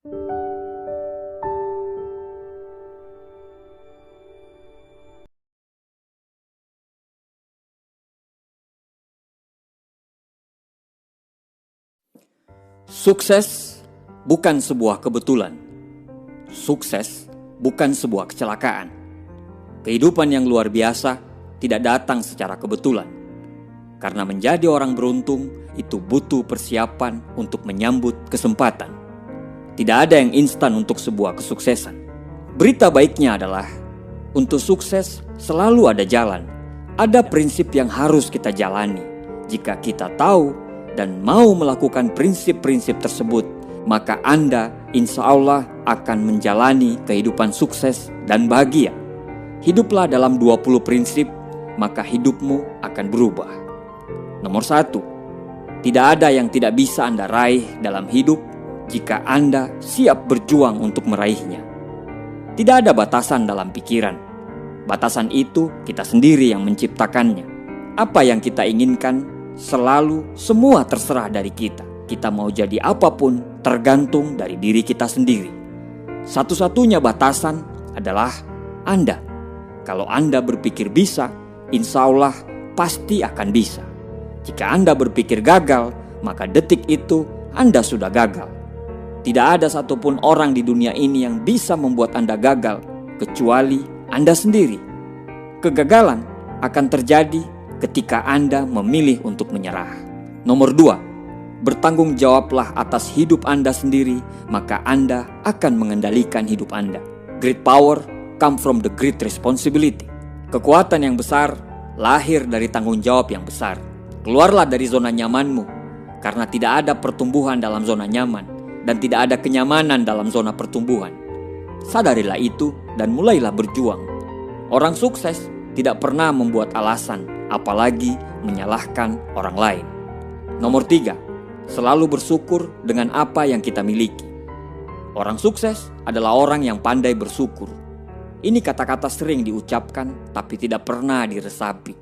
Sukses bukan sebuah kebetulan. Sukses bukan sebuah kecelakaan. Kehidupan yang luar biasa tidak datang secara kebetulan. Karena menjadi orang beruntung itu butuh persiapan untuk menyambut kesempatan. Tidak ada yang instan untuk sebuah kesuksesan. Berita baiknya adalah, untuk sukses selalu ada jalan. Ada prinsip yang harus kita jalani. Jika kita tahu dan mau melakukan prinsip-prinsip tersebut, maka Anda insya Allah akan menjalani kehidupan sukses dan bahagia. Hiduplah dalam 20 prinsip, maka hidupmu akan berubah. Nomor 1, tidak ada yang tidak bisa Anda raih dalam hidup jika Anda siap berjuang untuk meraihnya. Tidak ada batasan dalam pikiran. Batasan itu kita sendiri yang menciptakannya. Apa yang kita inginkan selalu semua terserah dari kita. Kita mau jadi apapun tergantung dari diri kita sendiri. Satu-satunya batasan adalah Anda. Kalau Anda berpikir bisa, insya Allah pasti akan bisa. Jika Anda berpikir gagal, maka detik itu Anda sudah gagal. Tidak ada satupun orang di dunia ini yang bisa membuat Anda gagal, kecuali Anda sendiri. Kegagalan akan terjadi ketika Anda memilih untuk menyerah. Nomor 2, bertanggung jawablah atas hidup Anda sendiri, maka Anda akan mengendalikan hidup Anda. Great power come from the great responsibility. Kekuatan yang besar lahir dari tanggung jawab yang besar. Keluarlah dari zona nyamanmu, karena tidak ada pertumbuhan dalam zona nyaman, dan tidak ada kenyamanan dalam zona pertumbuhan. Sadarilah itu dan mulailah berjuang. Orang sukses tidak pernah membuat alasan, apalagi menyalahkan orang lain. Nomor 3, selalu bersyukur dengan apa yang kita miliki. Orang sukses adalah orang yang pandai bersyukur. Ini kata-kata sering diucapkan tapi tidak pernah diresapi.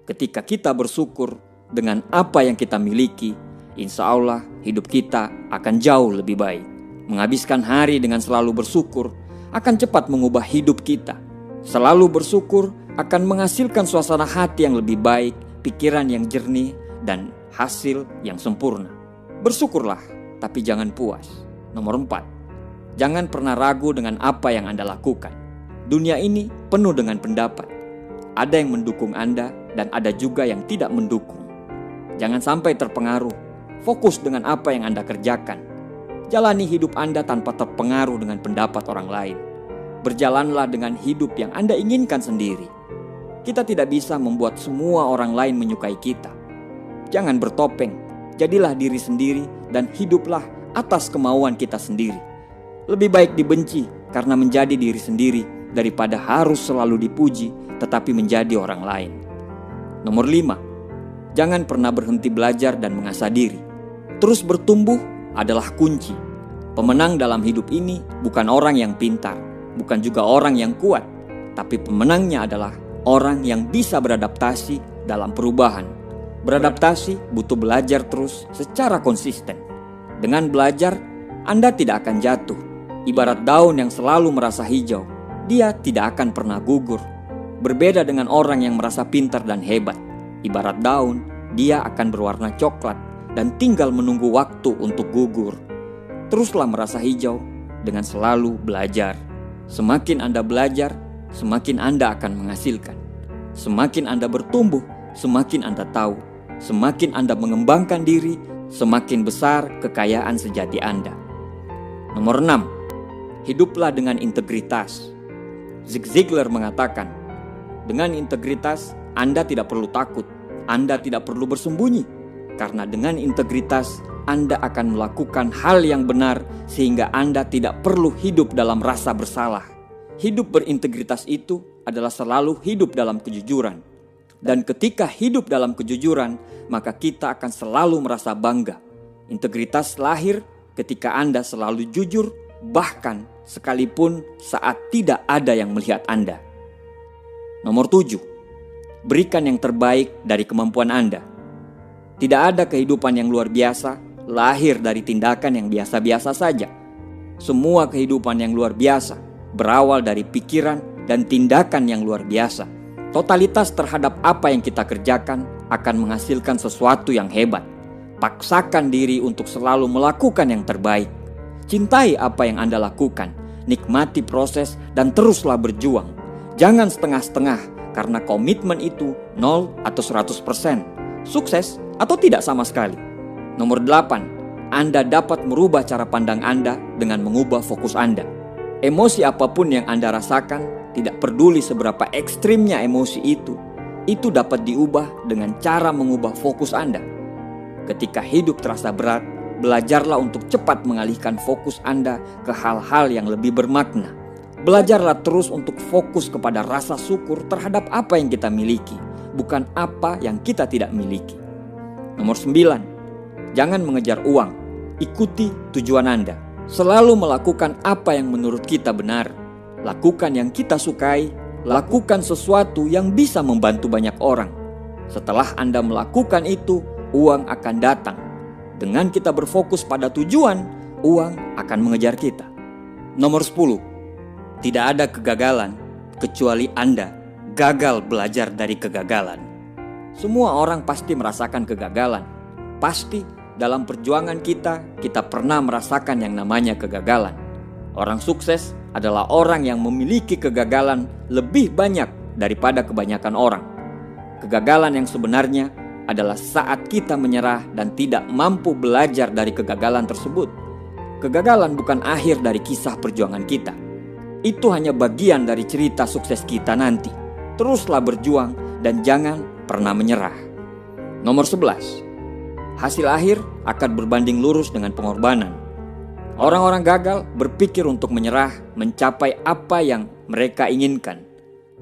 Ketika kita bersyukur dengan apa yang kita miliki, insya Allah hidup kita akan jauh lebih baik. Menghabiskan hari dengan selalu bersyukur akan cepat mengubah hidup kita. Selalu bersyukur akan menghasilkan suasana hati yang lebih baik, pikiran yang jernih, dan hasil yang sempurna. Bersyukurlah, tapi jangan puas. Nomor 4, jangan pernah ragu dengan apa yang Anda lakukan. Dunia ini penuh dengan pendapat. Ada yang mendukung Anda dan ada juga yang tidak mendukung. Jangan sampai terpengaruh. Fokus dengan apa yang Anda kerjakan. Jalani hidup Anda tanpa terpengaruh dengan pendapat orang lain. Berjalanlah dengan hidup yang Anda inginkan sendiri. Kita tidak bisa membuat semua orang lain menyukai kita. Jangan bertopeng. Jadilah diri sendiri dan hiduplah atas kemauan kita sendiri. Lebih baik dibenci karena menjadi diri sendiri daripada harus selalu dipuji tetapi menjadi orang lain. Nomor 5, jangan pernah berhenti belajar dan mengasah diri. Terus bertumbuh adalah kunci. Pemenang dalam hidup ini bukan orang yang pintar, bukan juga orang yang kuat, tapi pemenangnya adalah orang yang bisa beradaptasi dalam perubahan. Beradaptasi butuh belajar terus secara konsisten. Dengan belajar, Anda tidak akan jatuh. Ibarat daun yang selalu merasa hijau, dia tidak akan pernah gugur. Berbeda dengan orang yang merasa pintar dan hebat. Ibarat daun, dia akan berwarna coklat dan tinggal menunggu waktu untuk gugur. Teruslah merasa hijau dengan selalu belajar. Semakin Anda belajar, semakin Anda akan menghasilkan. Semakin Anda bertumbuh, semakin Anda tahu. Semakin Anda mengembangkan diri, semakin besar kekayaan sejati Anda. Nomor 6, hiduplah dengan integritas. Zig Ziglar mengatakan, dengan integritas Anda tidak perlu takut, Anda tidak perlu bersembunyi. Karena dengan integritas Anda akan melakukan hal yang benar sehingga Anda tidak perlu hidup dalam rasa bersalah. Hidup berintegritas itu adalah selalu hidup dalam kejujuran. Dan ketika hidup dalam kejujuran, maka kita akan selalu merasa bangga. Integritas lahir ketika Anda selalu jujur, bahkan sekalipun saat tidak ada yang melihat Anda. Nomor 7, berikan yang terbaik dari kemampuan Anda. Tidak ada kehidupan yang luar biasa lahir dari tindakan yang biasa-biasa saja. Semua kehidupan yang luar biasa berawal dari pikiran dan tindakan yang luar biasa. Totalitas terhadap apa yang kita kerjakan akan menghasilkan sesuatu yang hebat. Paksakan diri untuk selalu melakukan yang terbaik. Cintai apa yang Anda lakukan, nikmati proses dan teruslah berjuang. Jangan setengah-setengah karena komitmen itu 0 atau 100%, sukses atau tidak sama sekali. Nomor 8, Anda dapat merubah cara pandang Anda dengan mengubah fokus Anda. Emosi apapun yang Anda rasakan, tidak peduli seberapa ekstrimnya emosi itu dapat diubah dengan cara mengubah fokus Anda. Ketika hidup terasa berat, belajarlah untuk cepat mengalihkan fokus Anda ke hal-hal yang lebih bermakna. Belajarlah terus untuk fokus kepada rasa syukur terhadap apa yang kita miliki, bukan apa yang kita tidak miliki. Nomor 9, jangan mengejar uang, ikuti tujuan Anda. Selalu melakukan apa yang menurut kita benar. Lakukan yang kita sukai, lakukan sesuatu yang bisa membantu banyak orang. Setelah Anda melakukan itu, uang akan datang. Dengan kita berfokus pada tujuan, uang akan mengejar kita. Nomor 10, tidak ada kegagalan kecuali Anda gagal belajar dari kegagalan. Semua orang pasti merasakan kegagalan. Pasti dalam perjuangan kita pernah merasakan yang namanya kegagalan. Orang sukses adalah orang yang memiliki kegagalan lebih banyak daripada kebanyakan orang. Kegagalan yang sebenarnya adalah saat kita menyerah dan tidak mampu belajar dari kegagalan tersebut. Kegagalan bukan akhir dari kisah perjuangan kita. Itu hanya bagian dari cerita sukses kita nanti. Teruslah berjuang dan jangan pernah menyerah. Nomor 11, hasil akhir akan berbanding lurus dengan pengorbanan. Orang-orang gagal berpikir untuk menyerah mencapai apa yang mereka inginkan.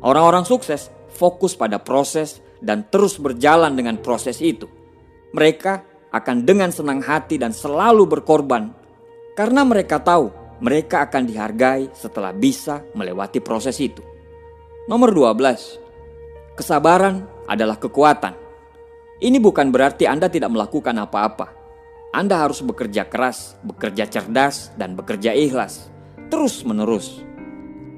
Orang-orang sukses fokus pada proses dan terus berjalan dengan proses itu. Mereka akan dengan senang hati dan selalu berkorban karena mereka tahu mereka akan dihargai setelah bisa melewati proses itu. Nomor 12, kesabaran adalah kekuatan. Ini bukan berarti Anda tidak melakukan apa-apa. Anda harus bekerja keras, bekerja cerdas, dan bekerja ikhlas, terus-menerus.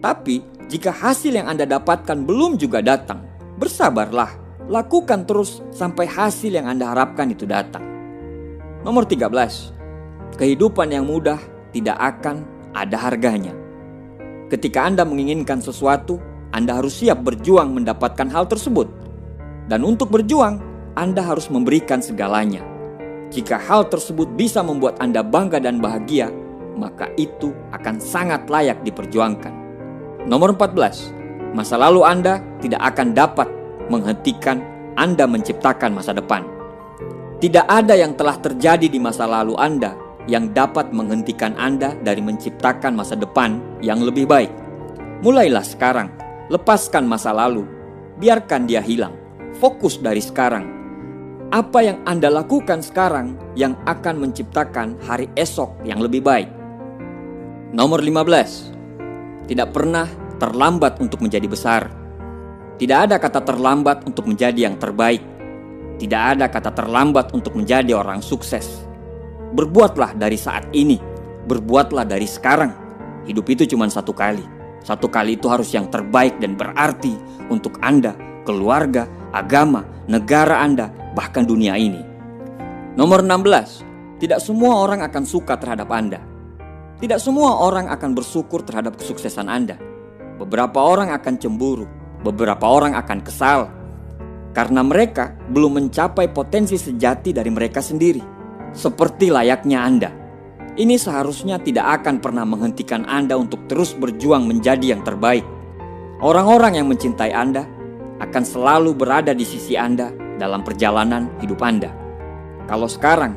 Tapi, jika hasil yang Anda dapatkan belum juga datang, bersabarlah, lakukan terus sampai hasil yang Anda harapkan itu datang. Nomor 13, kehidupan yang mudah tidak akan ada harganya. Ketika Anda menginginkan sesuatu, Anda harus siap berjuang mendapatkan hal tersebut. Dan untuk berjuang, Anda harus memberikan segalanya. Jika hal tersebut bisa membuat Anda bangga dan bahagia, maka itu akan sangat layak diperjuangkan. Nomor 14, masa lalu Anda tidak akan dapat menghentikan Anda menciptakan masa depan. Tidak ada yang telah terjadi di masa lalu Anda yang dapat menghentikan Anda dari menciptakan masa depan yang lebih baik. Mulailah sekarang, lepaskan masa lalu, biarkan dia hilang. Fokus dari sekarang. Apa yang Anda lakukan sekarang yang akan menciptakan hari esok yang lebih baik. Nomor 15, tidak pernah terlambat untuk menjadi besar. Tidak ada kata terlambat untuk menjadi yang terbaik. Tidak ada kata terlambat untuk menjadi orang sukses. Berbuatlah dari saat ini. Berbuatlah dari sekarang. Hidup itu cuma satu kali. Satu kali itu harus yang terbaik dan berarti untuk Anda, keluarga, agama, negara Anda, bahkan dunia ini. Nomor 16, tidak semua orang akan suka terhadap Anda. Tidak semua orang akan bersyukur terhadap kesuksesan Anda. Beberapa orang akan cemburu, beberapa orang akan kesal, karena mereka belum mencapai potensi sejati dari mereka sendiri. Seperti layaknya Anda. Ini seharusnya tidak akan pernah menghentikan Anda untuk terus berjuang menjadi yang terbaik. Orang-orang yang mencintai Anda akan selalu berada di sisi Anda dalam perjalanan hidup Anda. Kalau sekarang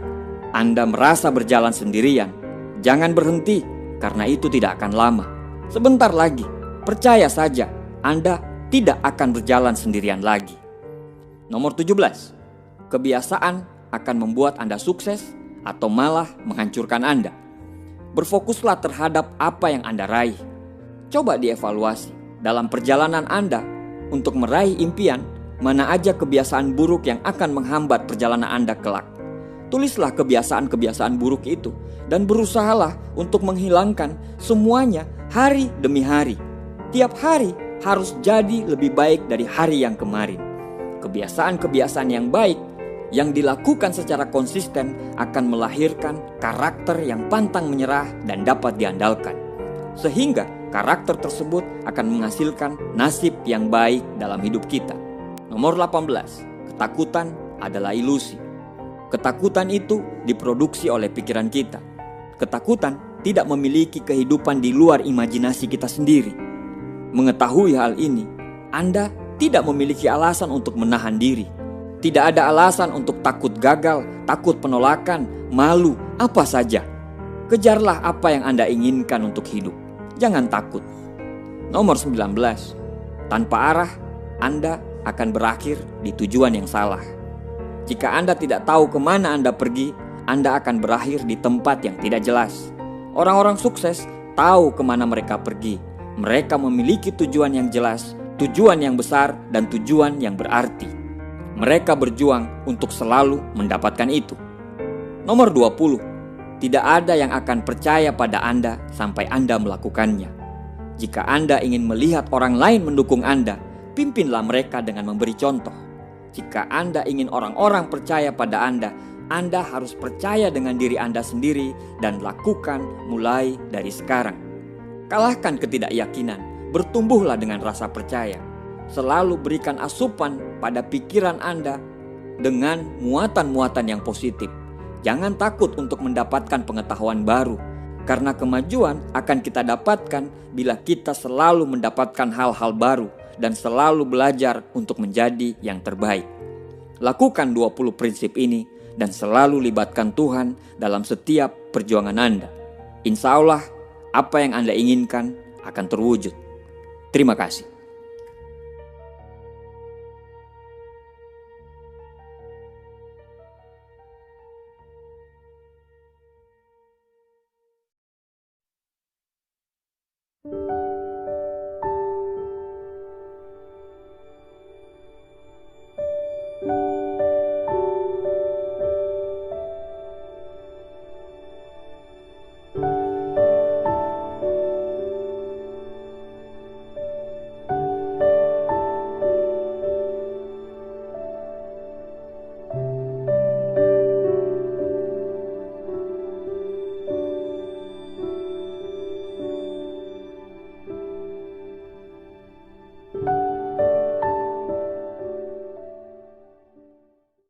Anda merasa berjalan sendirian, jangan berhenti karena itu tidak akan lama. Sebentar lagi, percaya saja, Anda tidak akan berjalan sendirian lagi. Nomor 17, kebiasaan akan membuat Anda sukses atau malah menghancurkan Anda. Berfokuslah terhadap apa yang Anda raih. Coba dievaluasi dalam perjalanan Anda untuk meraih impian, mana aja kebiasaan buruk yang akan menghambat perjalanan Anda kelak. Tulislah kebiasaan-kebiasaan buruk itu dan berusahalah untuk menghilangkan semuanya hari demi hari. Tiap hari harus jadi lebih baik dari hari yang kemarin. Kebiasaan-kebiasaan yang baik yang dilakukan secara konsisten akan melahirkan karakter yang pantang menyerah dan dapat diandalkan. Sehingga karakter tersebut akan menghasilkan nasib yang baik dalam hidup kita. Nomor 18, ketakutan adalah ilusi. Ketakutan itu diproduksi oleh pikiran kita. Ketakutan tidak memiliki kehidupan di luar imajinasi kita sendiri. Mengetahui hal ini, Anda tidak memiliki alasan untuk menahan diri. Tidak ada alasan untuk takut gagal, takut penolakan, malu, apa saja. Kejarlah apa yang Anda inginkan untuk hidup. Jangan takut. Nomor 19, tanpa arah, Anda akan berakhir di tujuan yang salah. Jika Anda tidak tahu kemana Anda pergi, Anda akan berakhir di tempat yang tidak jelas. Orang-orang sukses tahu kemana mereka pergi. Mereka memiliki tujuan yang jelas, tujuan yang besar, dan tujuan yang berarti. Mereka berjuang untuk selalu mendapatkan itu. Nomor 20, tidak ada yang akan percaya pada Anda sampai Anda melakukannya. Jika Anda ingin melihat orang lain mendukung Anda, pimpinlah mereka dengan memberi contoh. Jika Anda ingin orang-orang percaya pada Anda harus percaya dengan diri Anda sendiri dan lakukan mulai dari sekarang. Kalahkan ketidakyakinan, bertumbuhlah dengan rasa percaya. Selalu berikan asupan pada pikiran Anda dengan muatan-muatan yang positif. Jangan takut untuk mendapatkan pengetahuan baru, karena kemajuan akan kita dapatkan bila kita selalu mendapatkan hal-hal baru dan selalu belajar untuk menjadi yang terbaik. Lakukan 20 prinsip ini dan selalu libatkan Tuhan dalam setiap perjuangan Anda. Insya Allah, apa yang Anda inginkan akan terwujud. Terima kasih.